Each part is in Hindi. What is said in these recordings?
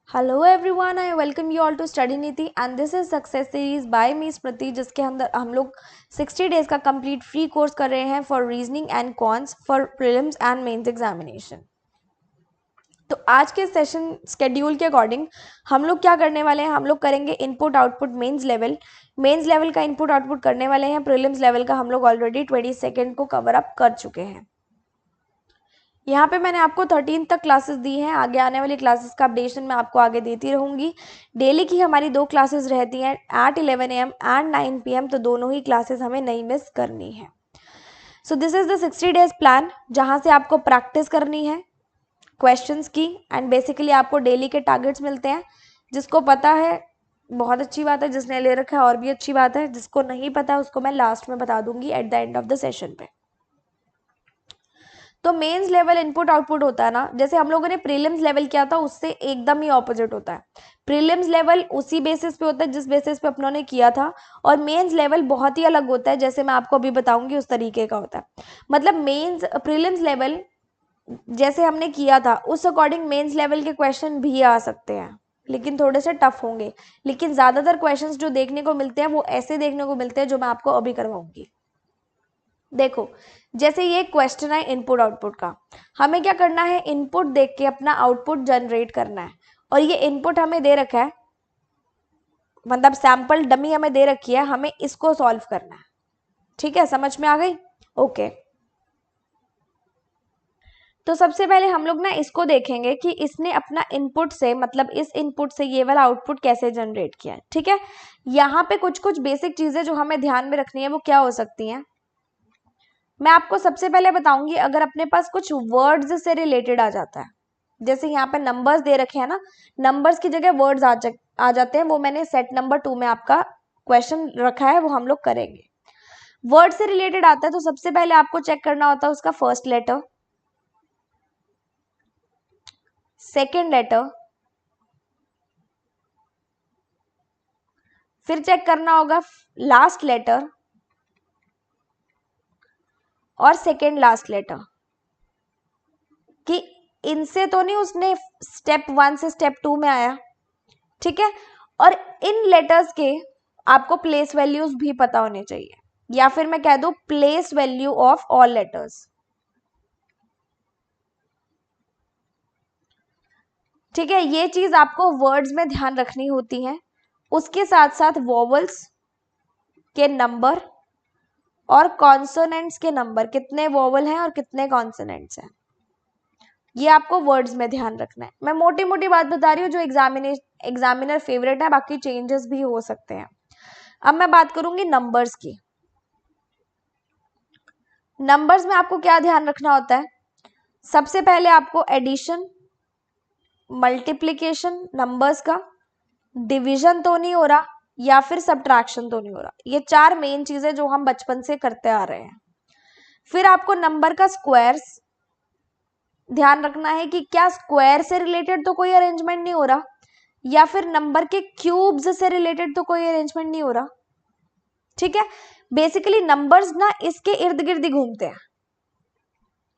Hello everyone, I welcome you all to study Niti and this is success series by me Smriti, जिसके अंदर हम लोग 60 डेज का कंप्लीट फ्री कोर्स कर रहे हैं for reasoning and cons for prelims and mains examination. तो आज के सेशन स्केड्यूल के अकॉर्डिंग हम लोग क्या करने वाले हैं, हम लोग करेंगे इनपुट आउटपुट मेंस लेवल का इनपुट आउटपुट करने वाले हैं। प्रीलिम्स लेवल का हम लोग ऑलरेडी 22 को कवर अप कर चुके हैं। यहाँ पे मैंने आपको 13 तक क्लासेस दी हैं। आगे आने वाली क्लासेस का अपडेशन मैं आपको आगे देती रहूँगी। डेली की हमारी 2 क्लासेस रहती हैं एट 11 AM एंड 9 PM, तो दोनों ही क्लासेस हमें नहीं मिस करनी है। So this is the 60 days plan, जहाँ से आपको प्रैक्टिस करनी है क्वेश्चंस की एंड बेसिकली आपको डेली के टारगेट्स मिलते हैं। जिसको पता है बहुत अच्छी बात है, जिसने ले रखा है और भी अच्छी बात है, जिसको नहीं पता उसको मैं लास्ट में बता दूंगी at the end of the session पे। तो मेंस लेवल इनपुट आउटपुट होता है ना, जैसे हम लोगों ने प्रीलिम्स लेवल किया था उससे एकदम ही ऑपोजिट होता है। प्रीलिम्स लेवल उसी बेसिस पे होता है जिस बेसिस पे अपनों ने किया था, और मेंस लेवल बहुत ही अलग होता है, जैसे मैं आपको अभी बताऊंगी उस तरीके का होता है। मतलब मेंस प्रीलिम्स लेवल जैसे हमने किया था उस अकॉर्डिंग मेंस लेवल के क्वेश्चन भी आ सकते हैं, लेकिन थोड़े से टफ होंगे। लेकिन ज्यादातर क्वेश्चंस जो देखने को मिलते हैं वो ऐसे देखने को मिलते हैं जो मैं आपको अभी करवाऊंगी। देखो, जैसे ये क्वेश्चन है इनपुट आउटपुट का, हमें क्या करना है, इनपुट देख के अपना आउटपुट जनरेट करना है। और ये इनपुट हमें दे रखा है, मतलब सैंपल डमी हमें दे रखी है, हमें इसको सॉल्व करना है। ठीक है, समझ में आ गई? ओके। तो सबसे पहले हम लोग ना इसको देखेंगे कि इसने अपना इनपुट से, मतलब इस इनपुट से ये वाला आउटपुट कैसे जनरेट किया है। ठीक है, यहाँ पे कुछ कुछ बेसिक चीजें जो हमें ध्यान में रखनी है वो क्या हो सकती हैं, मैं आपको सबसे पहले बताऊंगी। अगर अपने पास कुछ वर्ड्स से रिलेटेड आ जाता है, जैसे यहाँ पे नंबर्स दे रखे हैं ना, नंबर्स की जगह वर्ड्स आ जाते हैं, वो मैंने सेट नंबर 2 में आपका क्वेश्चन रखा है, वो हम लोग करेंगे। वर्ड से रिलेटेड आता है तो सबसे पहले आपको चेक करना होता है उसका फर्स्ट लेटर, सेकेंड लेटर, फिर चेक करना होगा लास्ट लेटर और सेकेंड लास्ट लेटर, कि इनसे तो नहीं उसने स्टेप 1 से स्टेप 2 में आया। ठीक है, और इन लेटर्स के आपको प्लेस वैल्यूज भी पता होने चाहिए, या फिर मैं कह दूं place value of all letters. ठीक है, ये चीज आपको वर्ड्स में ध्यान रखनी होती है। उसके साथ साथ वोवल्स के नंबर और कॉन्सोनेंट्स के नंबर, कितने वोवल हैं और कितने कॉन्सोनेंट्स हैं, ये आपको वर्ड्स में ध्यान रखना है। मैं मोटी मोटी बात बता रही हूँ जो एग्जामिनर फेवरेट है, बाकी चेंजेस भी हो सकते हैं। अब मैं बात करूंगी नंबर्स की। नंबर्स में आपको क्या ध्यान रखना होता है, सबसे पहले आपको एडिशन, मल्टीप्लिकेशन नंबर्स का, डिवीजन तो नहीं हो रहा, या फिर सब्ट्रैक्शन तो नहीं हो रहा। ये 4 मेन चीजें जो हम बचपन से करते आ रहे हैं। फिर आपको नंबर का स्क्वायर्स ध्यान रखना है कि क्या स्क्वायर से रिलेटेड तो कोई अरेंजमेंट नहीं हो रहा, या फिर नंबर के क्यूब्स से रिलेटेड तो कोई अरेंजमेंट नहीं हो रहा। ठीक है, बेसिकली नंबर्स ना इसके इर्द गिर्द ही घूमते हैं,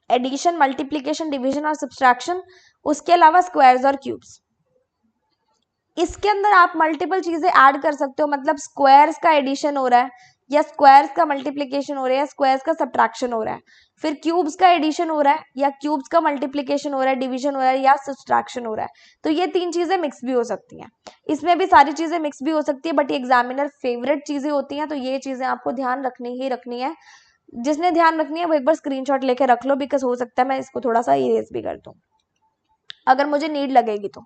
एडिशन, मल्टीप्लिकेशन, डिवीजन और सब्ट्रैक्शन, उसके अलावा स्क्वायर्स और क्यूब्स। इसके अंदर आप मल्टीपल चीजें ऐड कर सकते हो, मतलब स्क्वायर्स का एडिशन हो रहा है, या स्क्वायर्स का मल्टीप्लिकेशन हो रहा है, या स्क्वायर्स का सब्ट्रैक्शन हो रहा है, फिर क्यूब्स का एडिशन हो रहा है, या क्यूब्स का मल्टीप्लिकेशन हो रहा है, डिवीजन हो रहा है, या सब्ट्रैक्शन हो रहा है। तो ये 3 चीजें मिक्स भी हो सकती हैं, इसमें भी सारी चीजें मिक्स भी हो सकती है, बट एग्जामिनर फेवरेट चीजें होती हैं, तो ये चीजें आपको ध्यान रखनी ही रखनी है। जिसने ध्यान रखनी है वो एक बार स्क्रीनशॉट लेके रख लो, बिकॉज हो सकता है मैं इसको थोड़ा सा इरेज भी कर दूं अगर मुझे नीड लगेगी तो।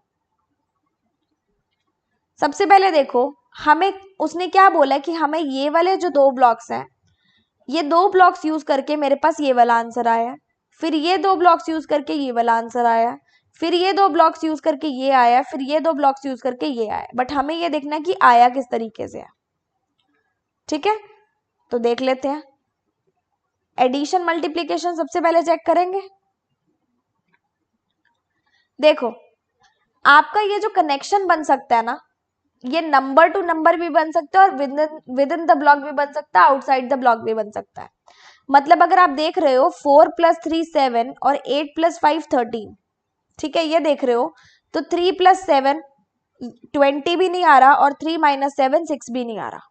सबसे पहले देखो, हमें उसने क्या बोला कि हमें ये वाले जो 2 ब्लॉक्स हैं, ये 2 ब्लॉक्स यूज करके मेरे पास ये वाला आंसर आया है, फिर ये 2 ब्लॉक्स यूज करके ये वाला आंसर आया है, फिर ये 2 ब्लॉक्स यूज करके ये आया है, फिर ये 2 ब्लॉक्स यूज करके ये आया है, बट हमें ये देखना है कि आया किस तरीके से है। ठीक है, तो देख लेते हैं। एडिशन मल्टीप्लीकेशन सबसे पहले चेक करेंगे। देखो, आपका ये जो कनेक्शन बन सकता है ना, ये नंबर टू नंबर भी बन सकता है और विद इन द ब्लॉक भी बन सकता है, आउटसाइड द ब्लॉक भी बन सकता है। मतलब अगर आप देख रहे हो 4 + 3 7 और 8 + 5 13, ठीक है, ये देख रहे हो, तो 3 + 7 20 भी नहीं आ रहा और 3 - 7 6 भी नहीं आ रहा,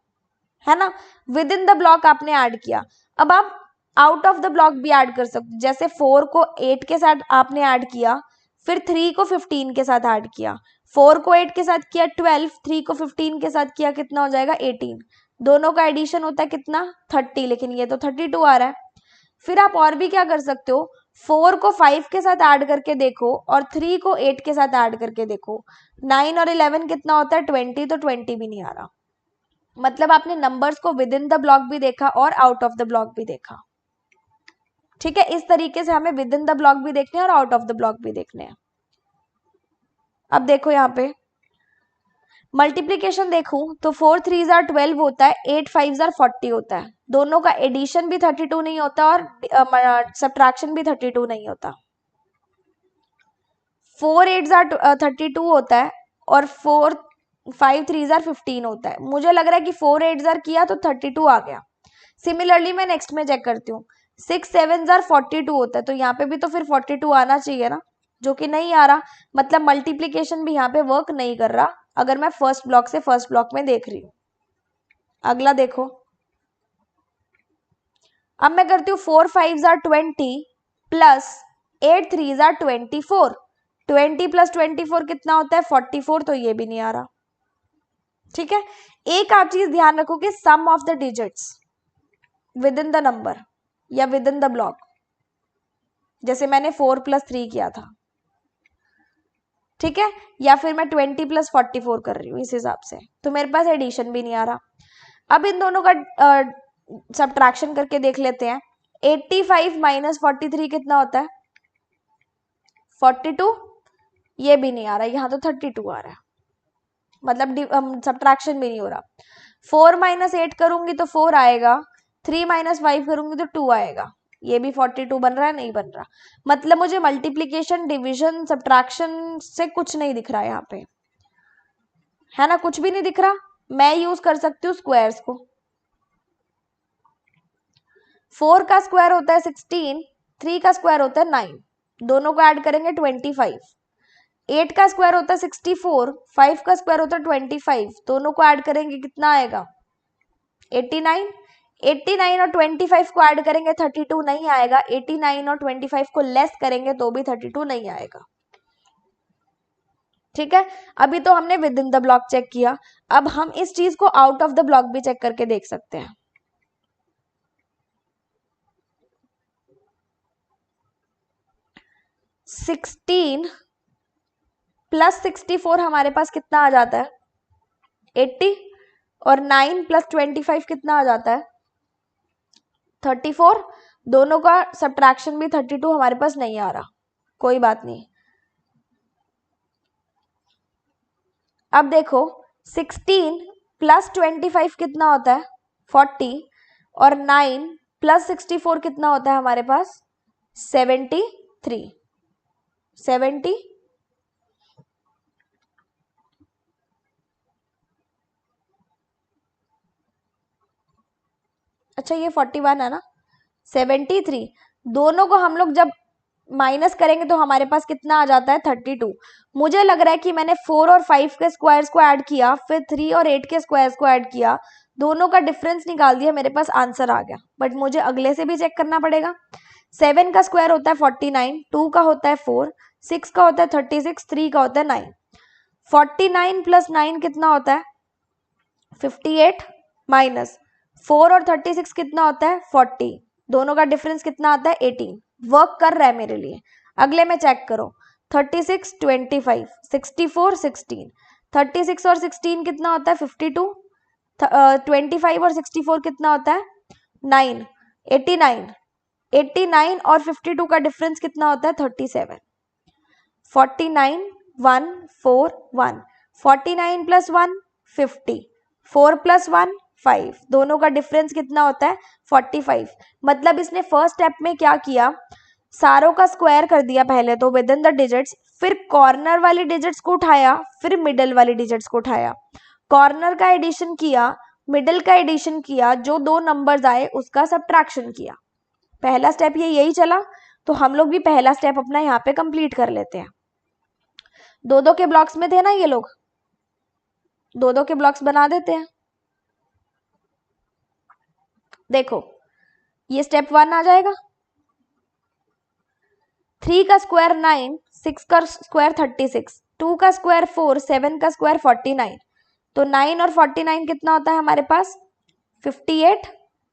है ना। विद इन द ब्लॉक आपने ऐड किया। अब आप आउट ऑफ द ब्लॉक भी ऐड कर सकते हो, जैसे 4 को 8 के साथ आपने ऐड किया, फिर 3 को 15 के साथ ऐड किया, 4 को 8 के साथ किया 12, 3 को 15 के साथ किया, कितना हो जाएगा 18। दोनों का एडिशन होता है कितना 30, लेकिन ये तो 32 आ रहा है। फिर आप और भी क्या कर सकते हो, 4 को 5 के साथ ऐड करके देखो और 3 को 8 के साथ ऐड करके देखो। 9 और 11 कितना होता है 20, तो 20 भी नहीं आ रहा। मतलब आपने नंबर्स को विद इन द ब्लॉक भी देखा और आउट ऑफ द ब्लॉक भी देखा। ठीक है, इस तरीके से हमें विद इन द ब्लॉक भी देखने हैं और आउट ऑफ द ब्लॉक भी देखने हैं। अब देखो यहाँ पे मल्टीप्लीकेशन देखूं तो 4 3 जार 12 होता है, 8 5 जार 40 होता है। दोनों का एडिशन भी 32 नहीं होता और सब्ट्रैक्शन भी 32 नहीं होता। 4 8 जार 32 होता है और 4 5 3 जार 15 होता है। मुझे लग रहा है कि 4 8 जार किया तो 32 आ गया। सिमिलरली मैं नेक्स्ट में चेक करती हूँ, 6 7 जार 42 होता है, तो यहाँ पे भी तो फिर 42 आना चाहिए ना, जो कि नहीं आ रहा। मतलब मल्टीप्लीकेशन भी यहाँ पे वर्क नहीं कर रहा अगर मैं फर्स्ट ब्लॉक से फर्स्ट ब्लॉक में देख रही हूँ। अगला देखो, अब मैं करती हूँ 4 5 जार 20 प्लस 8 3 जार 24। 20 प्लस 24 कितना होता है 44, तो ये भी नहीं आ रहा। ठीक है, एक आप चीज ध्यान रखोगे, some of the digits within the number या विद इन द ब्लॉक, जैसे मैंने 4 + 3 किया था, ठीक है, या फिर मैं 20 + 44 कर रही हूँ इस हिसाब से, तो मेरे पास एडिशन भी नहीं आ रहा। अब इन दोनों का सब्ट्रैक्शन करके देख लेते हैं। 85 - 43 कितना होता है 42, ये भी नहीं आ रहा, यहाँ तो 32 आ रहा है, मतलब सब्ट्रैक्शन भी नहीं हो रहा। 4 - 8 करूंगी तो 4 आएगा, 3 - 5 करूंगी तो 2 आएगा, ये भी 42 बन रहा है, नहीं बन रहा। मतलब मुझे मल्टीप्लीकेशन डिवीजन सब्ट्रैक्शन से कुछ नहीं दिख रहा है यहाँ पे, है ना, कुछ भी नहीं दिख रहा। मैं यूज कर सकती हूँ स्क्वायर्स को। 4 का स्क्वायर होता है 16, 3 का स्क्वायर होता है 9, दोनों को ऐड करेंगे 25। 8 का स्क्वायर होता है 64, 5 का स्क्वायर होता है 25, दोनों को ऐड करेंगे कितना आएगा 89। 89 और 25 को ऐड करेंगे 32 नहीं आएगा, 89 और 25 को लेस करेंगे तो भी 32 नहीं आएगा। ठीक है, अभी तो हमने within the block check किया, अब हम इस चीज को आउट ऑफ द ब्लॉक भी चेक करके देख सकते हैं। सिक्सटीन प्लस 64 हमारे पास कितना आ जाता है 80, और 9 + 25 कितना आ जाता है 34। दोनों का सब्ट्रैक्शन भी 32 हमारे पास नहीं आ रहा, कोई बात नहीं। अब देखो 16 + 25 कितना होता है 40, और 9 + 64 कितना होता है हमारे पास 73। 70, अच्छा ये 41 है ना, 73। दोनों को हम लोग जब माइनस करेंगे तो हमारे पास कितना आ जाता है 32। मुझे लग रहा है कि मैंने 4 और 5 के स्क्वायर्स को ऐड किया, फिर 3 और 8 के स्क्वायर्स को ऐड किया, दोनों का डिफरेंस निकाल दिया, मेरे पास आंसर आ गया। बट मुझे अगले से भी चेक करना पड़ेगा। 7 का स्क्वायर होता है 49, 2 का होता है 4, 6 का होता है 36, 3 का होता है 9। 49 + 9 कितना होता है 58, माइनस 4 और 36 कितना होता है 40, दोनों का डिफरेंस कितना आता है 18। वर्क कर रहा है मेरे लिए। अगले में चेक करो 36 25, 64 16, 36 और 16 कितना होता है 52, 25 और 64 कितना होता है 9, 89। 89 और 52 का डिफरेंस कितना होता है 37। 49 1 4 1, 49 + 1 50, 4 + 1 5, दोनों का डिफरेंस कितना होता है 45। मतलब इसने फर्स्ट स्टेप में क्या किया, सारों का स्क्वायर कर दिया पहले तो विद इन द डिजिट्स, फिर कॉर्नर वाली डिजिट्स को उठाया, फिर मिडल वाली डिजिट्स को उठाया, कॉर्नर का एडिशन किया, मिडल का एडिशन किया, जो दो नंबर्स आए उसका सब्ट्रैक्शन किया। पहला स्टेप ये यही चला, तो हम लोग भी पहला स्टेप अपना यहाँ पे कंप्लीट कर लेते हैं। दो दो के ब्लॉक्स में थे ना ये लोग, दो दो के ब्लॉक्स बना देते हैं। देखो ये स्टेप 1 आ जाएगा। 3 का स्क्वायर 9, 6 का स्क्वायर 36, 2 का स्क्वायर 4, 7 का स्क्वायर 49। तो 9 और 49 कितना होता है हमारे पास 58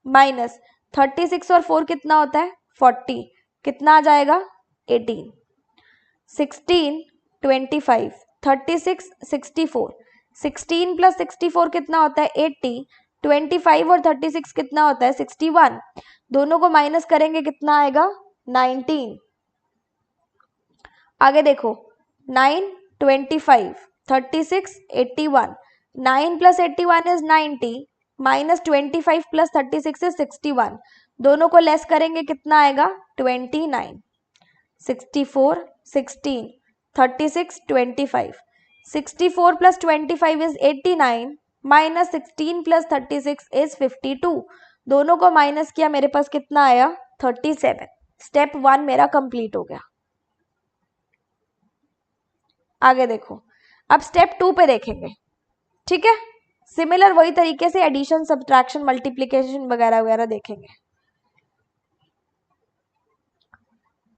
माइनस 36 और 4 कितना होता है 40, कितना आ जाएगा 18, 16 25 36 64, 16 प्लस 64 कितना होता है 80, 25 और 36 कितना होता है 61, दोनों को माइनस करेंगे कितना आएगा 19। आगे देखो 9 25 36 81, 9 plus 81 is 90 minus 25 plus 36 is 61, दोनों को लेस करेंगे कितना आएगा 29, 64 16 36 25, 64 plus 25 is 89 minus 16 plus 36 is 52, दोनों को माइनस किया मेरे पास कितना आया 37। स्टेप 1 मेरा कंप्लीट हो गया। आगे देखो अब स्टेप 2 पे देखेंगे, ठीक है। सिमिलर वही तरीके से एडिशन सब्ट्रैक्शन मल्टीप्लिकेशन वगैरह वगैरह देखेंगे।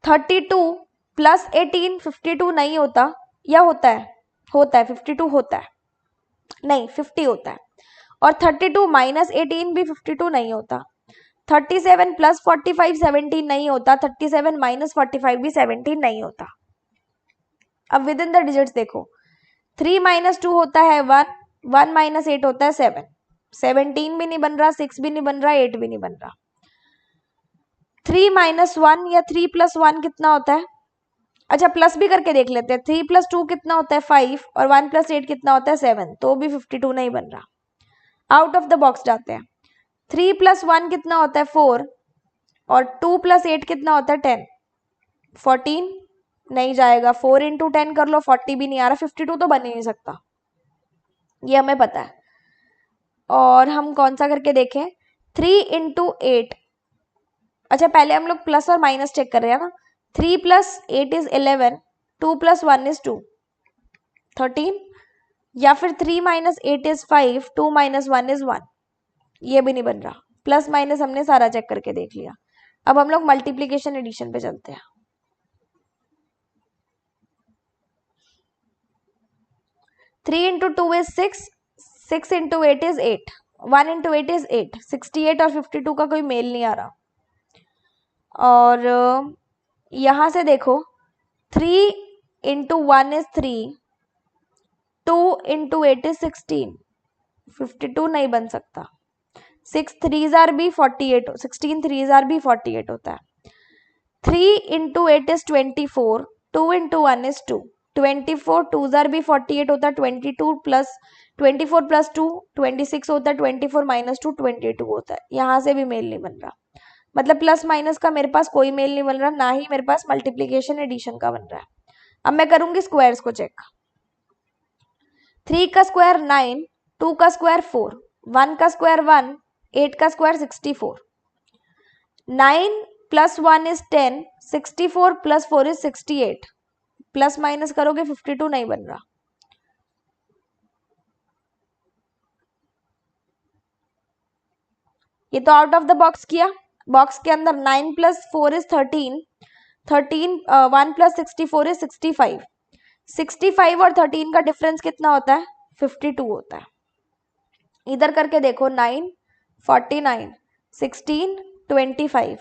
32 प्लस 18 52 नहीं होता, या होता है 52 होता है, नहीं 50 होता है। और 32 माइनस 18 भी 52 नहीं होता। 37 प्लस 45 17 नहीं होता, 37 माइनस 45 भी 17 नहीं होता। अब विद इन द डिजिट्स देखो 3 माइनस 2 होता है 1, 1 माइनस 8 होता है 7, 17 भी नहीं बन रहा, 6 भी नहीं बन रहा, 8 भी नहीं बन रहा। 3 माइनस 1 या 3 प्लस 1 कितना होता है, अच्छा प्लस भी करके देख लेते हैं। 3 प्लस 2 कितना होता है 5 और 1 प्लस 8 कितना होता है 7, तो भी 52 नहीं बन रहा। आउट ऑफ द बॉक्स जाते हैं। 3 प्लस 1 कितना होता है 4 और 2 प्लस 8 कितना होता है 10, 14 नहीं जाएगा। 4 इंटू 10 कर लो 40 भी नहीं आ रहा, 52 तो बन ही नहीं सकता, ये हमें पता है। और हम कौन सा करके देखें 3 इंटू 8, अच्छा पहले हम लोग प्लस और माइनस चेक कर रहे हैं ना। 3 प्लस 8 इज 11, 2 प्लस 1 इज 2 13, या फिर 3 माइनस 8 इज 5, 2 माइनस 1 इज 1, ये भी नहीं बन रहा। प्लस माइनस हमने सारा चेक करके देख लिया। अब हम लोग मल्टीप्लीकेशन एडिशन पे चलते हैं। 3 into 2 is 6, 6 into 8 is 8, 1 into 8 is 8, 68 और 52 का कोई मेल नहीं आ रहा। और यहां से देखो 3 इंटू 1 इज 3, 2 इंटू 8 इज 16, 52 नहीं बन सकता। 6 3s आर भी 48, 16 3s आर भी 48 होता है। 3 into 8 is 24, 2 into 1 is 2, 24 2s are भी 48 होता है। 22 प्लस 24 प्लस 2 26 होता है, 24 माइनस 2 22 होता है। यहां से भी मेल नहीं बन रहा, मतलब प्लस माइनस का मेरे पास कोई मेल नहीं बन रहा, ना ही मेरे पास मल्टीप्लीकेशन एडिशन का बन रहा है। अब मैं करूंगी स्क्वायर्स को चेक। 3 का स्क्वायर 9, 2 का स्क्वायर 4, 1 का स्क्वायर 1, 8 का square 64, 9 plus 1 is 10, 64 plus 4 is 68, plus minus करोगे 52 नहीं बन रहा। ये तो आउट ऑफ द बॉक्स किया। बॉक्स के अंदर 9 प्लस 4 इज 13, 13 1 प्लस 64 इज 65, 65 और 13 का डिफरेंस कितना होता है 52 होता है। इधर करके देखो 9 49 16 25,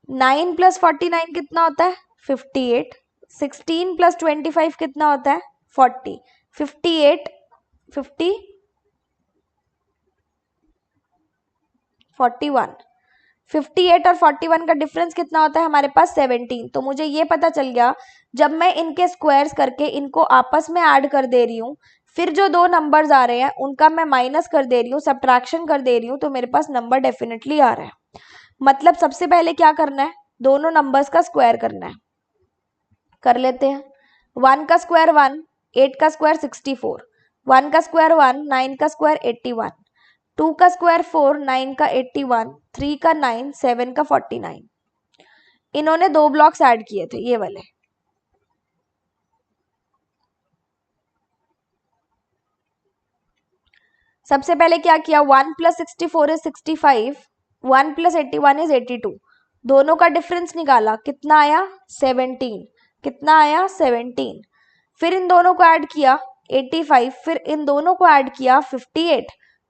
9 प्लस 49 कितना होता है 58, 16 प्लस 25 कितना होता है 40, 58 50 41, 58 और 41 का डिफरेंस कितना होता है हमारे पास 17। तो मुझे ये पता चल गया जब मैं इनके स्क्वायर्स करके इनको आपस में ऐड कर दे रही हूँ, फिर जो दो नंबर्स आ रहे हैं उनका मैं माइनस कर दे रही हूँ, सब्ट्रैक्शन कर दे रही हूँ, तो मेरे पास नंबर डेफिनेटली आ रहा है। मतलब सबसे पहले क्या करना है, दोनों नंबर्स का स्क्वायर करना है। कर लेते हैं। 1 का स्क्वायर 1, 8 का स्क्वायर 64, 1 का स्क्वायर 1, 9 का स्क्वायर 81, 2 का स्क्वायर 4, 9 का 81, 3 का 9, 7 का 49। इन्होंने दो ब्लॉक्स ऐड किए थे ये वाले। सबसे पहले क्या किया, 1 + 64 इज 65, 1 + 81 इज 82, दोनों का डिफरेंस निकाला, कितना आया 17, कितना आया 17, फिर इन दोनों को ऐड किया 85, फिर इन दोनों को ऐड किया 58,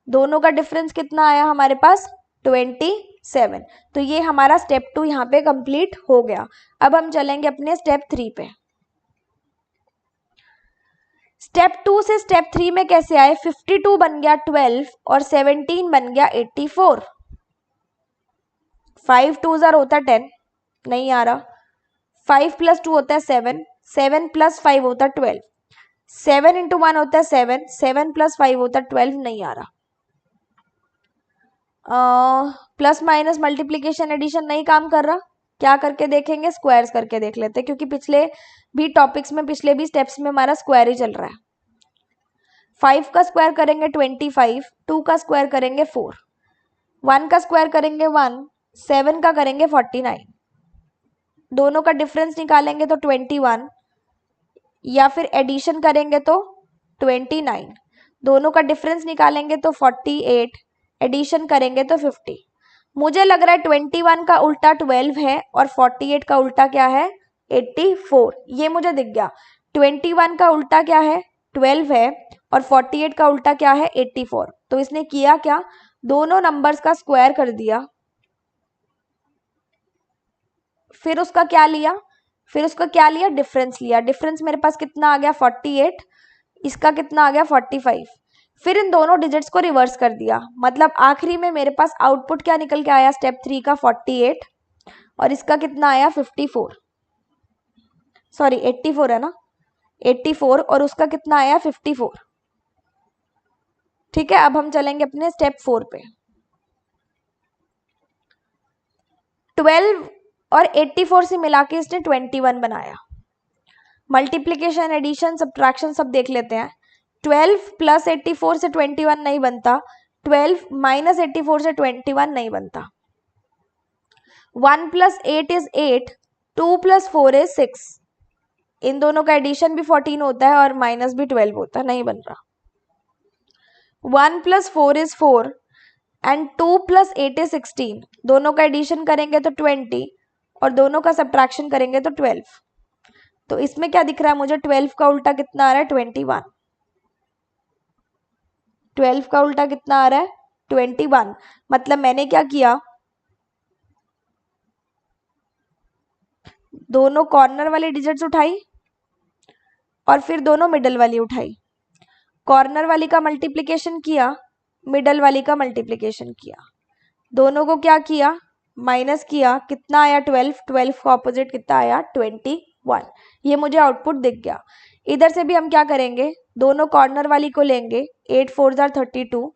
दोनों का डिफरेंस कितना आया हमारे पास 27। तो ये हमारा स्टेप 2 यहाँ पे कंप्लीट हो गया। अब हम चलेंगे अपने स्टेप 3 पे। स्टेप 2 से स्टेप 3 में कैसे आए, 52 बन गया 12 और 17 बन गया 84, 5 2 होता है 10, नहीं आ रहा, 5 + 2 होता है 7, 7 + 5 होता है 12, 7 × 1 होता है 7, 7 + 5 होता है 12, नहीं आ रहा। प्लस माइनस मल्टीप्लीकेशन एडिशन नहीं काम कर रहा, क्या करके देखेंगे, स्क्वायर्स करके देख लेते हैं, क्योंकि पिछले भी टॉपिक्स में, पिछले भी स्टेप्स में हमारा स्क्वायर ही चल रहा है। 5 का स्क्वायर करेंगे 25, 2 का स्क्वायर करेंगे 4, 1 का स्क्वायर करेंगे 1, 7 का करेंगे 49, दोनों का डिफरेंस निकालेंगे तो 21, या फिर एडिशन करेंगे तो 29, दोनों का डिफरेंस निकालेंगे तो 48, एडिशन करेंगे तो 50। मुझे लग रहा है 21 का उल्टा 12 है और 48 का उल्टा क्या है 84, ये मुझे दिख गया। 21 का उल्टा क्या है 12 है और 48 का उल्टा क्या है 84। तो इसने किया क्या, दोनों नंबर्स का स्क्वायर कर दिया, फिर उसका क्या लिया, डिफरेंस लिया। डिफरेंस मेरे पास कितना आ गया 48, इसका कितना आ गया 45, फिर इन दोनों डिजिट्स को रिवर्स कर दिया, मतलब आखिरी में मेरे पास आउटपुट क्या निकल के आया स्टेप 3 का 48 और इसका कितना आया 54, सॉरी 84 है ना, 84 और उसका कितना आया 54। ठीक है, अब हम चलेंगे अपने स्टेप 4 पे। 12 और 84 से मिला के इसने 21 बनाया। मल्टीप्लीकेशन, एडिशन, सब्ट्रैक्शन सब देख लेते हैं। 12 + 84 से 21 नहीं बनता, 12 - 84 से 21 नहीं बनता। 1 + 8 इज 8, 2 + 4 इज 6, इन दोनों का एडिशन भी 14 होता है और माइनस भी 12 होता है, नहीं बन रहा। 1 + 4 इज 4 एंड 2 + 8 इज 16, दोनों का एडिशन करेंगे तो 20 और दोनों का सब्ट्रैक्शन करेंगे तो 12। तो इसमें क्या दिख रहा है मुझे, 12 का उल्टा कितना आ रहा है 21, 12 का उल्टा कितना आ रहा है 21। मतलब मैंने क्या किया, दोनों कॉर्नर वाली डिजिट्स उठाई और फिर दोनों मिडल वाली उठाई, कॉर्नर वाली का मल्टीप्लिकेशन किया, मिडल वाली का मल्टीप्लिकेशन किया, दोनों को क्या किया माइनस किया, कितना आया 12, 12 का ऑपोजिट कितना आया 21, ये मुझे आउटपुट दिख गया। इधर से भी हम क्या करेंगे, दोनों कॉर्नर वाली को लेंगे, 8 4 = 32,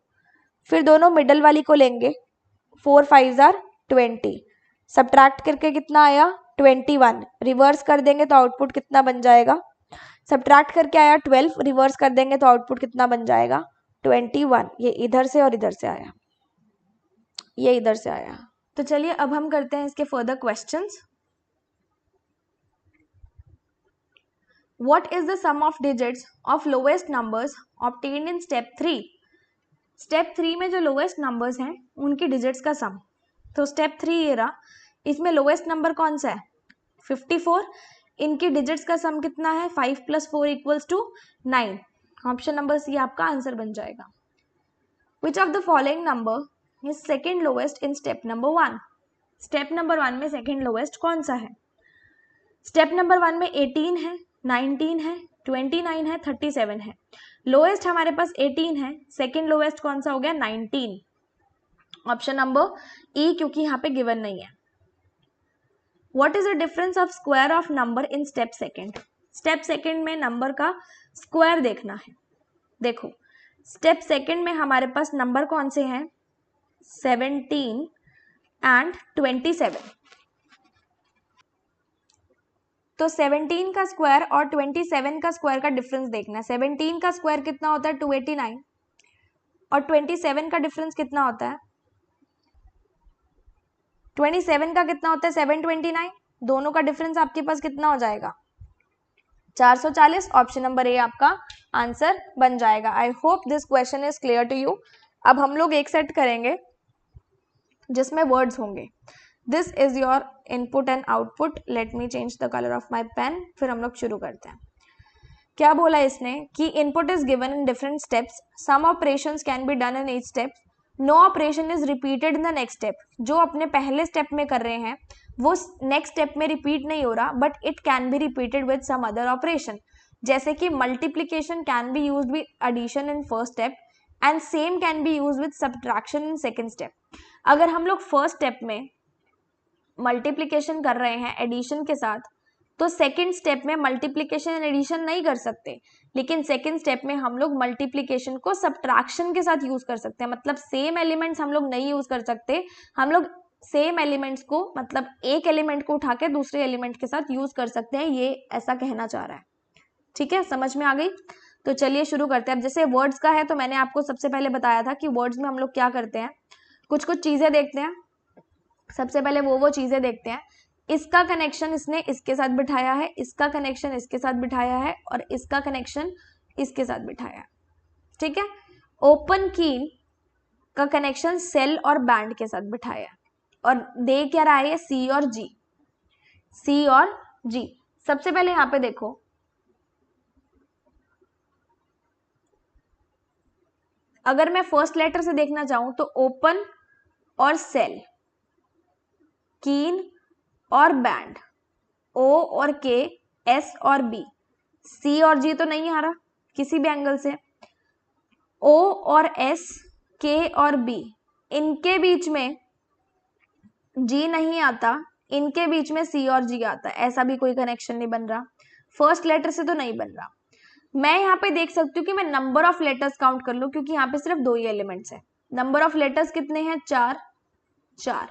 फिर दोनों मिडल वाली को लेंगे, 4 5 = 20, सब्ट्रैक्ट करके कितना आया 21, रिवर्स कर देंगे तो आउटपुट कितना बन जाएगा, सब्ट्रैक्ट करके आया 12, रिवर्स कर देंगे तो आउटपुट कितना बन जाएगा 21। ये इधर से और इधर से आया, ये इधर से आया। तो चलिए अब हम करते हैं इसके further questions. What is the sum of digits of lowest numbers obtained in step 3? Step 3 में जो लोएस्ट नंबर्स हैं उनकी डिजिट्स का सम। तो स्टेप 3 ये रहा, इसमें लोएस्ट नंबर कौन सा है 54, इनकी डिजिट्स का सम कितना है 5 + 4 = 9। ऑप्शन नंबर सी आपका आंसर बन जाएगा। Which of the following number is second lowest in step number 1? Step number 1 में सेकेंड लोएस्ट कौन सा है, स्टेप नंबर 1 में 18 है, 19 है, 29 है, 37 है। लोएस्ट हमारे पास 18 है, सेकेंड लोएस्ट कौन सा हो गया 19, ऑप्शन नंबर ई, क्योंकि यहाँ पे गिवन नहीं है। What is the difference of square of number in step second? Step second में नंबर का स्क्वायर देखना है। देखो स्टेप सेकेंड में हमारे पास नंबर कौन से हैं 17 एंड 27। तो 17 का स्क्वायर और 27 का स्क्वायर का डिफरेंस देखना है। 17 का स्क्वायर कितना होता है 289 और 27 का डिफरेंस कितना होता है 27 का कितना होता है 729, दोनों का डिफरेंस आपके पास कितना हो जाएगा 440 ऑप्शन नंबर ए आपका आंसर बन जाएगा। I hope this question is clear to you. अब हम लोग एक सेट करेंगे जिसमें वर्ड्स होंगे। This is your input and output. Let me change the colour of my pen. फिर हम लोग शुरू करते हैं। क्या बोला इसने कि input is given in different steps, some operations can be done in each step, no operation is repeated in the next step. जो अपने पहले स्टेप में कर रहे हैं वो नेक्स्ट स्टेप में रिपीट नहीं हो रहा, but it can be repeated with some other operation. जैसे कि multiplication can be used with addition in first step and same can be used with subtraction in second step. अगर हम लोग फर्स्ट स्टेप में मल्टीप्लीकेशन कर रहे हैं एडिशन के साथ, तो सेकंड स्टेप में मल्टीप्लीकेशन एंड एडिशन नहीं कर सकते, लेकिन सेकंड स्टेप में हम लोग मल्टीप्लीकेशन को सब्ट्रैक्शन के साथ यूज कर सकते हैं। मतलब सेम एलिमेंट्स हम लोग नहीं यूज कर सकते, हम लोग सेम एलिमेंट्स को मतलब एक एलिमेंट को उठा के दूसरे एलिमेंट के साथ यूज कर सकते हैं, ये ऐसा कहना चाह रहा है। ठीक है, समझ में आ गई? तो चलिए शुरू करते हैं। अब जैसे वर्ड्स का है तो मैंने आपको सबसे पहले बताया था कि वर्ड्स में हम लोग क्या करते हैं, कुछ कुछ चीजें देखते हैं। सबसे पहले वो चीजें देखते हैं, इसका कनेक्शन इसने इसके साथ बिठाया है, इसका कनेक्शन इसके साथ बिठाया है, और इसका कनेक्शन इसके साथ बिठाया है। ठीक है, ओपन कील का कनेक्शन सेल और बैंड के साथ बिठाया है, और दे क्या रहा है सी और जी, सी और जी। सबसे पहले यहां पे देखो, अगर मैं फर्स्ट लेटर से देखना चाहूं तो ओपन और सेल, कीन और बैंड, ओ और के, एस और बी, सी और जी तो नहीं आ रहा किसी भी एंगल से, ओ और एस, के और बी, इनके बीच में जी नहीं आता, इनके बीच में सी और जी आता है, ऐसा भी कोई कनेक्शन नहीं बन रहा, फर्स्ट लेटर से तो नहीं बन रहा। मैं यहाँ पे देख सकती हूँ कि मैं नंबर ऑफ लेटर्स काउंट कर लूँ, क्योंकि यहाँ पे सिर्फ 2 ही एलिमेंट्स है। नंबर ऑफ लेटर्स कितने हैं? 4, 4,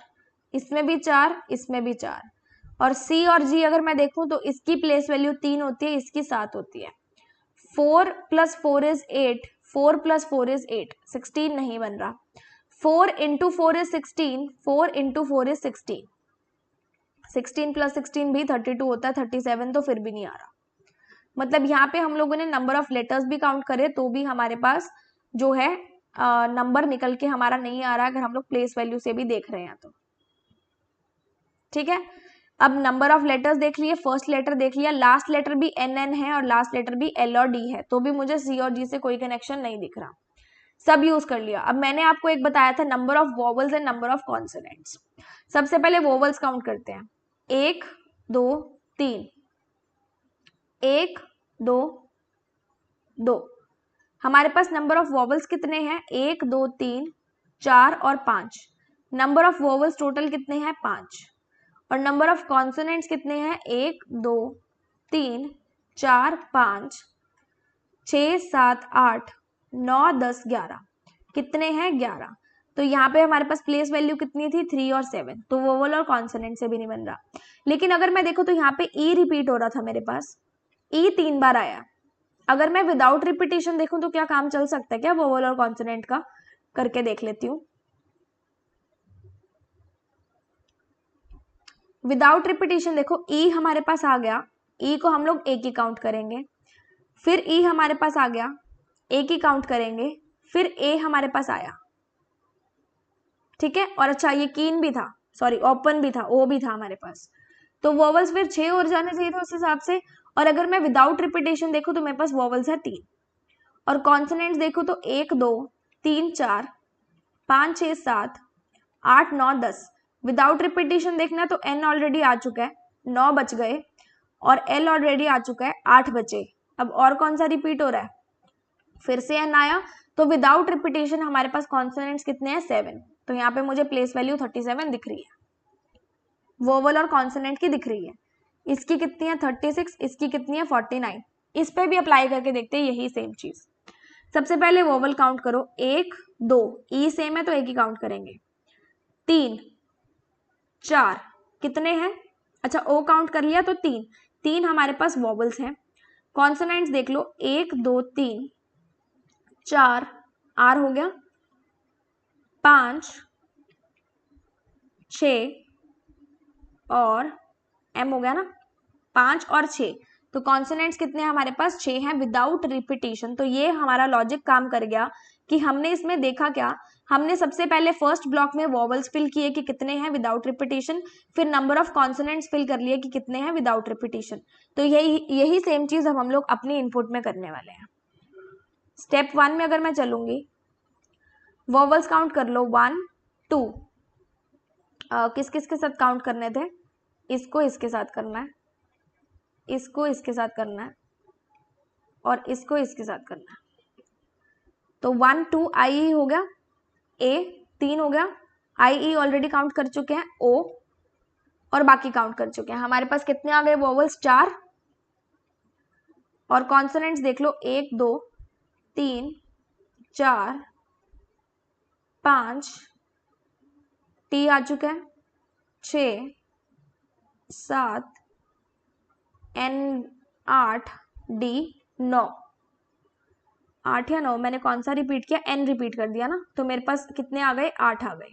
इसमें भी 4, इसमें भी 4, और सी और जी अगर मैं देखूं तो इसकी प्लेस वैल्यू 3 होती है, इसकी 7 होती है। 4 + 4 इज 8, 4 + 4 इज 8, 16 नहीं बन रहा। 4 × 4 इज 16, 4 × 4 इज 16, 16 + 16 भी 32 होता है, 37 तो फिर भी नहीं आ रहा। मतलब यहाँ पे हम लोगों ने नंबर ऑफ लेटर्स भी काउंट करे तो भी हमारे पास जो है नंबर निकल के हमारा नहीं आ रहा, अगर हम लोग प्लेस वैल्यू से भी देख रहे हैं तो। ठीक है, अब नंबर ऑफ लेटर्स देख लिए, फर्स्ट लेटर देख लिया, लास्ट लेटर भी एन एन है और लास्ट लेटर भी एल और डी है, तो भी मुझे सी और जी से कोई कनेक्शन नहीं दिख रहा, सब यूज कर लिया। अब मैंने आपको एक बताया था number of vowels and number of consonants. सबसे पहले वोवल्स काउंट करते हैं, 1 2 3, 1 2 2। हमारे पास नंबर ऑफ वोवल्स कितने हैं? 1 2 3 4 और 5। नंबर ऑफ वोवल्स टोटल कितने हैं? 5। और नंबर ऑफ कॉन्सोनेंट्स कितने हैं? 1 2 3 4 5 6 7 8 9 10 11। कितने हैं? 11। तो यहाँ पे हमारे पास प्लेस वैल्यू कितनी थी? 3 और 7, तो वोवल और कॉन्सोनेंट से भी नहीं बन रहा। लेकिन अगर मैं देखो तो यहाँ पे ई रिपीट हो रहा था मेरे पास, ई 3 बार आया। अगर मैं विदाउट रिपीटेशन देखूं तो क्या काम चल सकता है क्या वोवल और कॉन्सोनेंट का? करके देख लेती हूँ। विदाउट रिपीटेशन देखो, ई हमारे पास आ गया, ई को हम लोग एक ही काउंट करेंगे, फिर ई हमारे पास आ गया, एक ही काउंट करेंगे, फिर ए हमारे पास आया। ठीक है, और अच्छा ये कीन भी था, सॉरी ओपन भी था, ओ भी था हमारे पास, तो वोवल्स फिर 6 और जाने चाहिए थे उस हिसाब से। और अगर मैं विदाउट रिपीटेशन देखूं तो मेरे पास वोवल्स है 3, और कॉन्सोनेंट्स देखो तो 1 2 3 4 5 6 7 8 9 10। विदाउट रिपीटेशन देखना है तो एन ऑलरेडी आ चुका है, 9 बच गए, और एल ऑलरेडी आ चुका है, 8 बचे। अब और कौन सा रिपीट हो रहा है? फिर से एन आया, तो विदाउट रिपीटेशन हमारे पास कॉन्सोनेंट्स कितने हैं? 7। तो यहाँ पे मुझे प्लेस वैल्यू 37 दिख रही है, वोवल और कॉन्सोनेंट की दिख रही है। इसकी कितनी है? 36, इसकी कितनी है? 49। इस पे भी अप्लाई करके देखते हैं यही सेम चीज। सबसे पहले वोवल काउंट करो, 1 2, ई सेम है तो एक ही काउंट करेंगे, 3 4, कितने हैं? अच्छा ओ काउंट कर लिया तो 3, 3 हमारे पास वोवल्स हैं। कॉन्सोनेंट्स देख लो, 1 2 3 4, आर हो गया, 5 6 और एम हो गया ना, 5 और 6, तो कॉन्सोनेंट्स कितने हैं हमारे पास 6 हैं विदाउट रिपीटिशन। तो ये हमारा लॉजिक काम कर गया कि हमने इसमें देखा क्या, हमने सबसे पहले फर्स्ट ब्लॉक में वॉवल्स फिल किए कि कितने हैं विदाउट रिपीटिशन, फिर नंबर ऑफ कॉन्सोनेंट्स फिल कर लिए कि कितने हैं विदाउट रिपीटिशन। तो यही सेम चीज अब हम लोग अपनी इनपुट में करने वाले हैं। स्टेप 1 में अगर मैं चलूंगी, वॉवल्स काउंट कर लो 1 2, किस किस के साथ काउंट करने थे, इसको इसके साथ करना है, इसको इसके साथ करना है और इसको इसके साथ करना है। तो 1 2 आई हो गया, ए 3 हो गया, आई ऑलरेडी काउंट कर चुके हैं, ओ और बाकी काउंट कर चुके हैं। हमारे पास कितने आ गए वॉवल्स 4, और कॉन्सोनेंट्स देख लो 1 2 3 4 5, टी आ चुका है 6 7, एन 8, डी 9। 8 या 9 मैंने कौन सा रिपीट किया, एन रिपीट कर दिया ना, तो मेरे पास कितने आ गए 8 आ गए।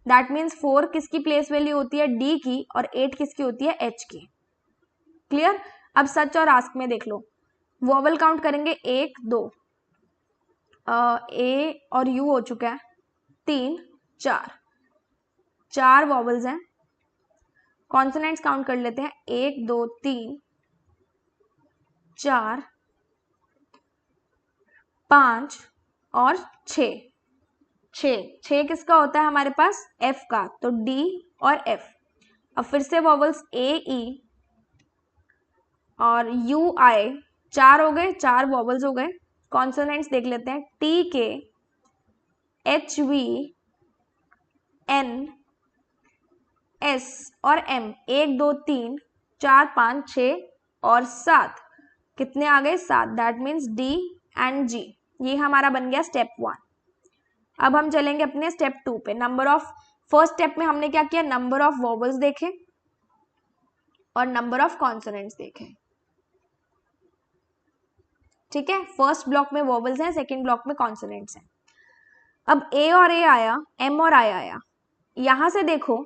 दैट मीन्स 4 किसकी प्लेस वैल्यू होती है डी की और 8 किसकी होती है एच की। क्लियर। अब सच और आस्क में देख लो, वॉवल काउंट करेंगे 1 2, ए और यू हो चुका है 3 4 वॉवल्स हैं। कॉन्सोनेंट्स काउंट कर लेते हैं 1 2 3 4 5 और 6 किसका होता है हमारे पास एफ का, तो डी और एफ। अब फिर से वॉवल्स ए ई और यू आई 4 हो गए, 4 वॉवल्स हो गए। कॉन्सोनेंट्स देख लेते हैं टी के, एच वी, एन, एस और एम, 1 2 3 4 5 6 और 7, कितने आ गए 7। दैट मीन्स डी एंड जी। ये हमारा बन गया स्टेप 1। अब हम चलेंगे अपने स्टेप 2 पे। नंबर ऑफ, फर्स्ट स्टेप में हमने क्या किया, नंबर ऑफ वॉवल्स देखे और नंबर ऑफ कॉन्सोनेंट्स देखे। ठीक है, फर्स्ट ब्लॉक में वॉवल्स हैं, सेकेंड ब्लॉक में कॉन्सोनेंट्स हैं। अब ए और ए आया, एम और आई आया। यहां से देखो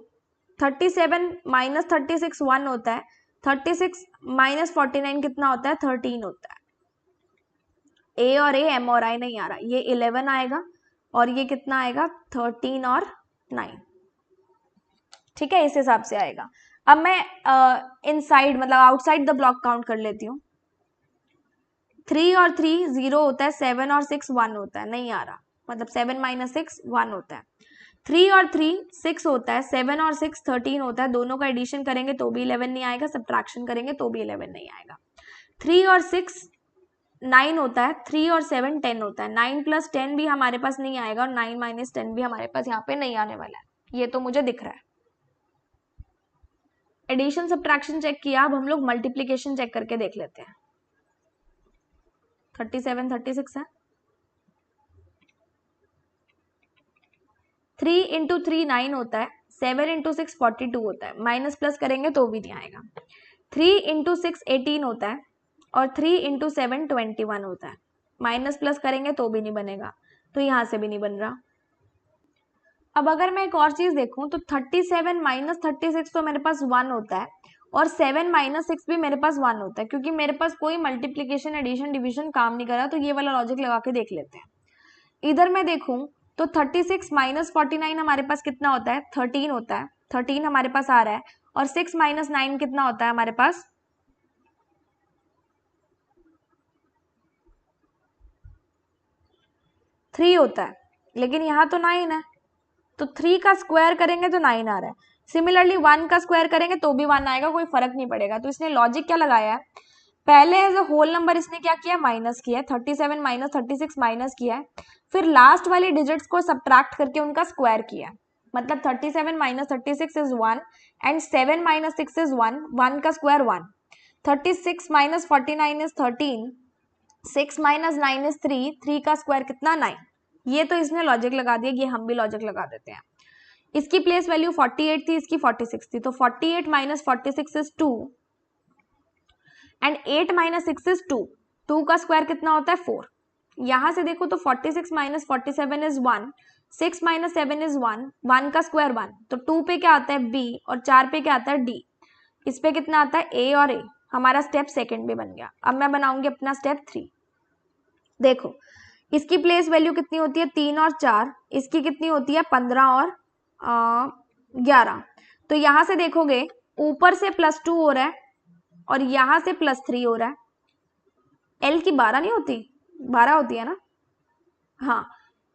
37 माइनस 36 1 होता है, 36 माइनस 49 कितना होता है 13 होता है। ए और ए, एम और आई नहीं आ रहा, ये 11 आएगा और ये कितना आएगा 13 और 9। ठीक है, इस हिसाब से आएगा। अब मैं इनसाइड मतलब आउटसाइड द ब्लॉक काउंट कर लेती हूँ। 3 और 3 0 होता है, 7 और 6 1 होता है, नहीं आ रहा, मतलब 7 माइनस 6 1 होता है। 3 और 3 6 होता है, 7 और 6 13 होता है, दोनों का एडिशन करेंगे तो भी 11 नहीं आएगा, सब्ट्रैक्शन करेंगे तो भी 11 नहीं आएगा। 3 और 6 9 होता है, 3 और 7 10 होता है, 9 प्लस 10 भी हमारे पास नहीं आएगा और 9 माइनस 10 भी हमारे पास यहाँ पे नहीं आने वाला है, ये तो मुझे दिख रहा है। एडिशन सब्ट्रैक्शन चेक किया, अब हम लोग मल्टीप्लीकेशन चेक करके देख लेते हैं। 37 36 है, 3 इंटू 3 9 होता है, 7 इंटू 6 42 होता है, माइनस प्लस करेंगे तो भी नहीं आएगा। 3 इंटू 6 18 होता है और 3 इंटू 7 21 होता है, माइनस प्लस करेंगे तो भी नहीं बनेगा, तो यहां से भी नहीं बन रहा। अब अगर मैं एक और चीज देखूं तो 37 माइनस 36 तो मेरे पास 1 होता है और 7 माइनस 6 भी मेरे पास 1 होता है, क्योंकि मेरे पास कोई मल्टीप्लीकेशन एडिशन डिवीजन काम नहीं कर रहा, तो ये वाला लॉजिक लगा के देख लेते हैं। इधर मैं देखूं तो 36 माइनस 49 हमारे पास कितना होता है 13 होता है, 13 हमारे पास आ रहा है, और 6 माइनस 9 कितना होता है हमारे पास 3 होता है, लेकिन यहाँ तो 9 है, तो 3 का स्क्वायर करेंगे तो 9 आ रहा है। सिमिलरली 1 का स्क्वायर करेंगे तो भी 1 आएगा, कोई फर्क नहीं पड़ेगा। तो इसने लॉजिक क्या लगाया है, पहले एज अ होल नंबर इसने क्या किया माइनस किया है, 37 माइनस 36 माइनस किया है, फिर लास्ट वाली डिजिट्स को सब्ट्रैक्ट करके उनका स्क्वायर किया, मतलब 37 minus 36 is 1 and 7 minus 6 is 1, 1 का square 1, 36 minus 49 is 13, 6 minus 9 is 3, 3 का स्क्वायर कितना 9। ये तो इसने लॉजिक लगा दिया, ये हम भी लॉजिक लगा देते हैं। इसकी प्लेस वैल्यू 48 थी, इसकी 46 थी, तो 48 minus 46 is 2 and 8 minus 6 is 2, 2 का स्क्वायर कितना होता है 4। यहां से देखो तो 46 माइनस 47 इज 1, 6 माइनस 7 इज 1, 1 का स्क्वायर 1, तो 2 पे क्या आता है b और 4 पे क्या आता है d, इस पे कितना आता है a और a, हमारा स्टेप सेकंड भी बन गया। अब मैं बनाऊंगी अपना स्टेप 3। देखो इसकी प्लेस वैल्यू कितनी होती है 3 और 4, इसकी कितनी होती है 15 और 11। तो यहां से देखोगे ऊपर से +2 हो रहा है और यहां से +3 हो रहा है। एल की 12 नहीं होती, 12 होती है ना, हाँ,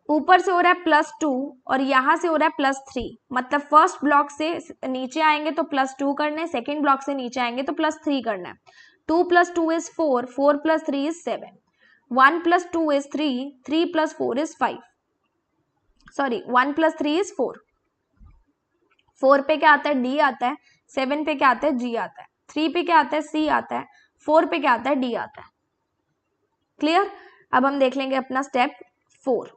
ऊपर से हो रहा है +2 और यहां से हो रहा है +3, मतलब फर्स्ट ब्लॉक से नीचे आएंगे तो +2 करना है, सेकेंड ब्लॉक से नीचे आएंगे तो +3 करना है। 2 + 2 is 4, 4 + 3 is 7, 1 + 2 is 3, 3 + 4 is 5, sorry 1 + 3 is 4। 4 पे क्या आता है डी आता है, 7 पे क्या आता है जी आता है, 3 पे क्या आता है सी आता है, 4 पे क्या आता है डी आता है। क्लियर। अब हम देख लेंगे अपना स्टेप 4।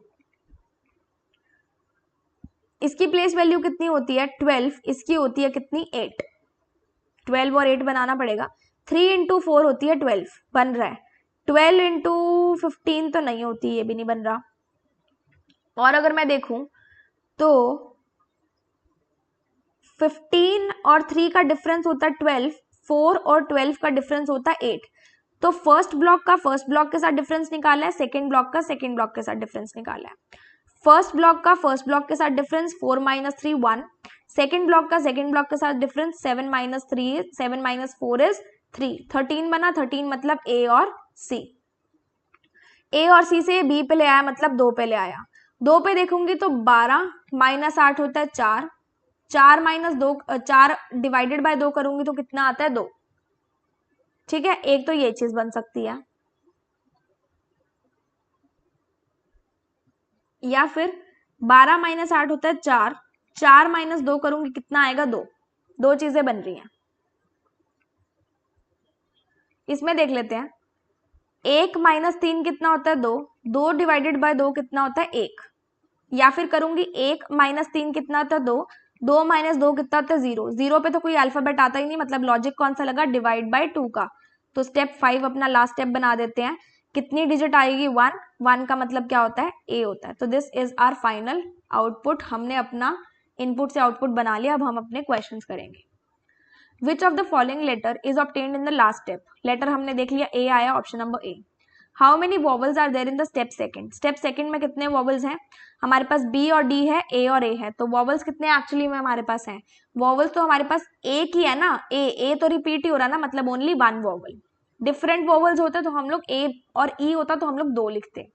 इसकी प्लेस वैल्यू कितनी होती है 12, इसकी होती है कितनी 8, 12 और 8 बनाना पड़ेगा। 3 × 4 होती है 12, बन रहा है। 12 × 15 तो नहीं होती, ये भी नहीं बन रहा। और अगर मैं देखूं तो 15 और 3 का डिफरेंस होता है 12, 4 और 12 का डिफरेंस होता है 8। तो फर्स्ट ब्लॉक का फर्स्ट ब्लॉक के साथ डिफरेंस निकाला है, सेकेंड ब्लॉक का सेकेंड ब्लॉक के साथ डिफरेंस निकाला है। फर्स्ट ब्लॉक का फर्स्ट ब्लॉक के साथ डिफरेंस 4 - 3 1, सेकेंड ब्लॉक का सेकेंड ब्लॉक के साथ डिफरेंस 7 - 3 7 - 4 इज 3, 13 बना। 13 मतलब ए और सी, ए और सी से बी पे ले आया मतलब 2 पे ले आया। 2 पे देखूंगी तो 12 - 8 होता है 4, 4 - 2 4 डिवाइडेड बाय 2 करूंगी तो कितना आता है 2। ठीक है, एक तो ये चीज बन सकती है, या फिर 12 - 8 होता है 4, 4 - 2 करूंगी कितना आएगा 2। दो चीजें बन रही हैं। इसमें देख लेते हैं 1 - 3 कितना होता है 2, 2 डिवाइडेड बाय 2 कितना होता है 1, या फिर करूंगी 1 - 3 कितना होता है 2, 2 - 2 कितना होता है 0, 0 पे तो कोई अल्फाबेट आता ही नहीं, मतलब लॉजिक कौन सा लगा डिवाइड बाय 2 का। तो स्टेप 5 अपना लास्ट स्टेप बना देते हैं। कितनी डिजिट आएगी 1, 1 का मतलब क्या होता है ए होता है। तो this is our final output. हमने अपना इनपुट से आउटपुट बना लिया। अब हम अपने क्वेश्चंस करेंगे। Which of the following letter is obtained in the last step. Letter हमने देख लिया ए आया, option number A. How many vowels are there in the step second. Step second में कितने वॉवल्स हैं हमारे पास, बी और डी है, ए और ए है। तो वॉवल्स कितने एक्चुअली में हमारे पास हैं, वॉवल्स तो हमारे पास एक ही है ना, ए तो रिपीट ही हो रहा ना, मतलब ओनली 1 वॉवल। डिफरेंट वॉवल्स होते तो हम लोग ए और ई होता तो हम लोग 2 लिखते।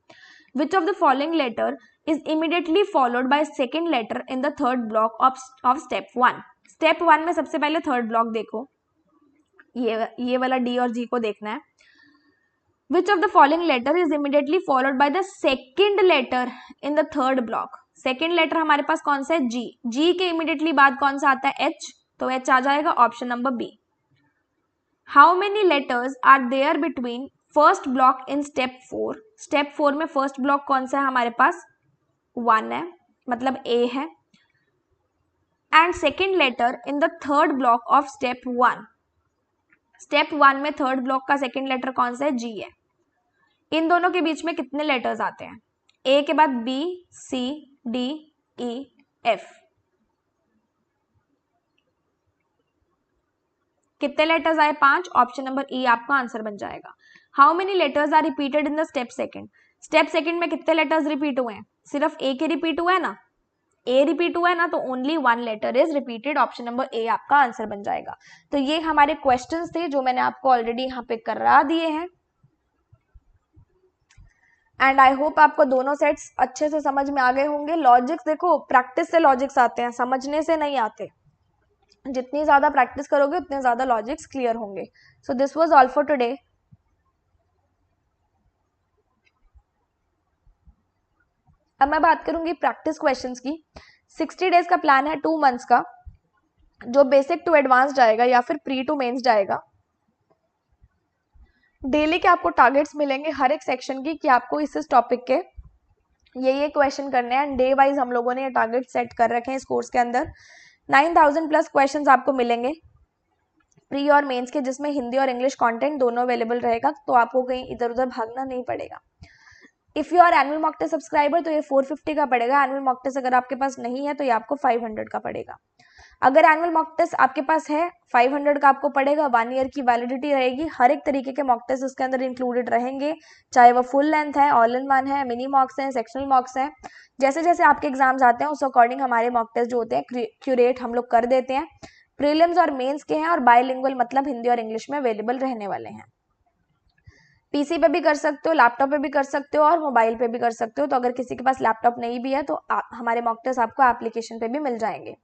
Which of the following letter is immediately followed by second letter in the third block of step 1। Step 1 में सबसे पहले थर्ड ब्लॉक देखो, ये वाला डी और जी को देखना है। Which of the following letter is immediately followed by the second letter in the third block? Second letter हमारे पास कौन सा है जी, जी के इमीडिएटली बाद कौन सा आता है एच, तो एच आ जाएगा, option number B. How many letters are there between first block in step 4। Step 4 में फर्स्ट ब्लॉक कौन सा है हमारे पास 1 है, मतलब ए है। And second letter in the third block of step 1। Step 1 में थर्ड ब्लॉक का सेकेंड लेटर कौन सा है जी है। इन दोनों के बीच में कितने लेटर्स आते हैं, ए के बाद B, C, D, E, F. कितने लेटर्स आए 5, ऑप्शन नंबर ई आपका आंसर बन जाएगा। How many letters are repeated in the step second. Step second में कितने लेटर्स रिपीट हुए हैं, सिर्फ ए के रिपीट हुआ है ना, ए रिपीट हुआ है ना, तो only 1 letter is repeated, option number A आपका आंसर बन जाएगा। तो ये हमारे क्वेश्चंस थे जो मैंने आपको ऑलरेडी यहाँ पे करा दिए हैं। एंड आई होप आपको दोनों सेट्स अच्छे से समझ में आ गए होंगे। लॉजिक्स देखो प्रैक्टिस से लॉजिक्स आते हैं, समझने से नहीं आते। जितनी ज्यादा प्रैक्टिस करोगे उतने ज्यादा लॉजिक्स क्लियर होंगे। सो this was all for today. अब मैं बात करूंगी प्रैक्टिस क्वेश्चंस की। 60 डेज का प्लान है, 2 मंथ्स का, जो बेसिक टू एडवांस जाएगा या फिर प्री टू मेंस जाएगा। डेली के आपको टारगेट्स मिलेंगे हर एक सेक्शन की कि आपको इस टॉपिक के ये क्वेश्चन करने हैं। डे वाइज हम लोगों ने ये टारगेट सेट कर रखे हैं इस कोर्स के अंदर। 9000 प्लस क्वेश्चंस आपको मिलेंगे प्री और मेंस के, जिसमें हिंदी और इंग्लिश कंटेंट दोनों अवेलेबल रहेगा, तो आपको कहीं इधर उधर भागना नहीं पड़ेगा। If you are annual mock test subscriber तो ये 450 का पड़ेगा। एनुअल मॉक टेस्ट अगर आपके पास नहीं है तो ये आपको 500 का पड़ेगा। अगर एनुअल मॉक टेस्ट आपके पास है 500 का आपको पड़ेगा, 1 ईयर की वैलिडिटी रहेगी, हर एक तरीके के मॉक टेस्ट उसके अंदर इंक्लूडेड रहेंगे, चाहे वो फुल लेंथ है, ऑल इन वन है, मिनी मॉक्स हैं, सेक्शनल मॉक्स हैं। जैसे जैसे आपके एग्जाम्स आते हैं उस अकॉर्डिंग हमारे मॉक टेस्ट जो होते हैं क्यूरेट हम लोग कर देते हैं। प्रीलिम्स और मेंस के हैं और बायलिंगुअल मतलब हिंदी और इंग्लिश में अवेलेबल रहने वाले हैं। पीसी पे भी कर सकते हो, लैपटॉप पे भी कर सकते हो और मोबाइल पे भी कर सकते हो। तो अगर किसी के पास लैपटॉप नहीं भी है तो हमारे मॉक टेस्ट आपको एप्लीकेशन पे भी मिल जाएंगे।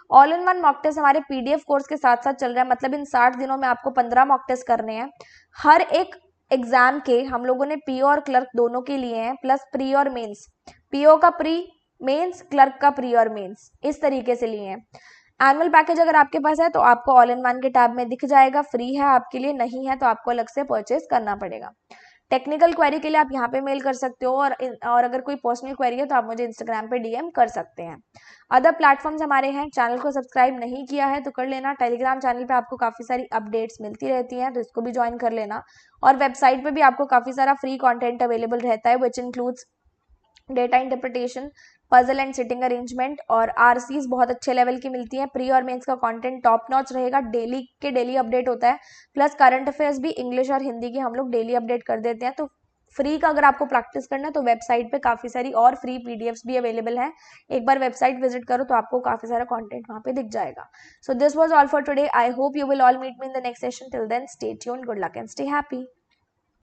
All in one mock test हमारे पीडीएफ कोर्स के साथ साथ चल रहा है, मतलब इन 60 दिनों में आपको 15 मॉक टेस्ट करने हैं। हर एक एग्जाम के हम लोगों ने पीओ और क्लर्क दोनों के लिए हैं, प्लस प्री और मेंस, पीओ का प्री मेंस, क्लर्क का प्री और मेंस, इस तरीके से लिए हैं। एनुअल पैकेज अगर आपके पास है तो आपको ऑल इन वन के टैब में दिख जाएगा, फ्री है आपके लिए, नहीं है तो आपको अलग से परचेज करना पड़ेगा। टेक्निकल क्वेरी के लिए आप यहाँ पे मेल कर सकते हो और अगर कोई पर्सनल क्वेरी है तो आप मुझे इंस्टाग्राम पे डीएम कर सकते हैं। अदर प्लेटफॉर्म्स हमारे हैं, चैनल को सब्सक्राइब नहीं किया है तो कर लेना। टेलीग्राम चैनल पे आपको काफ़ी सारी अपडेट्स मिलती रहती हैं तो इसको भी ज्वाइन कर लेना। और वेबसाइट पे भी आपको काफ़ी सारा फ्री कंटेंट अवेलेबल रहता है, which includes data interpretation, puzzle and sitting arrangement और आरसीज बहुत अच्छे लेवल की मिलती है। प्री और मेंस का कंटेंट टॉप नॉच रहेगा, डेली के डेली अपडेट होता है, प्लस करंट अफेयर्स भी इंग्लिश और हिंदी की हम लोग डेली अपडेट कर देते हैं। तो फ्री का अगर आपको प्रैक्टिस करना है तो वेबसाइट पे काफ़ी सारी और फ्री पीडीएफ्स भी अवेलेबल हैं। एक बार वेबसाइट विजिट करो तो आपको काफ़ी सारा कंटेंट वहाँ पे दिख जाएगा। So this was all for today. I hope you will all meet me in the next session. Till then stay tuned, good luck and stay happy.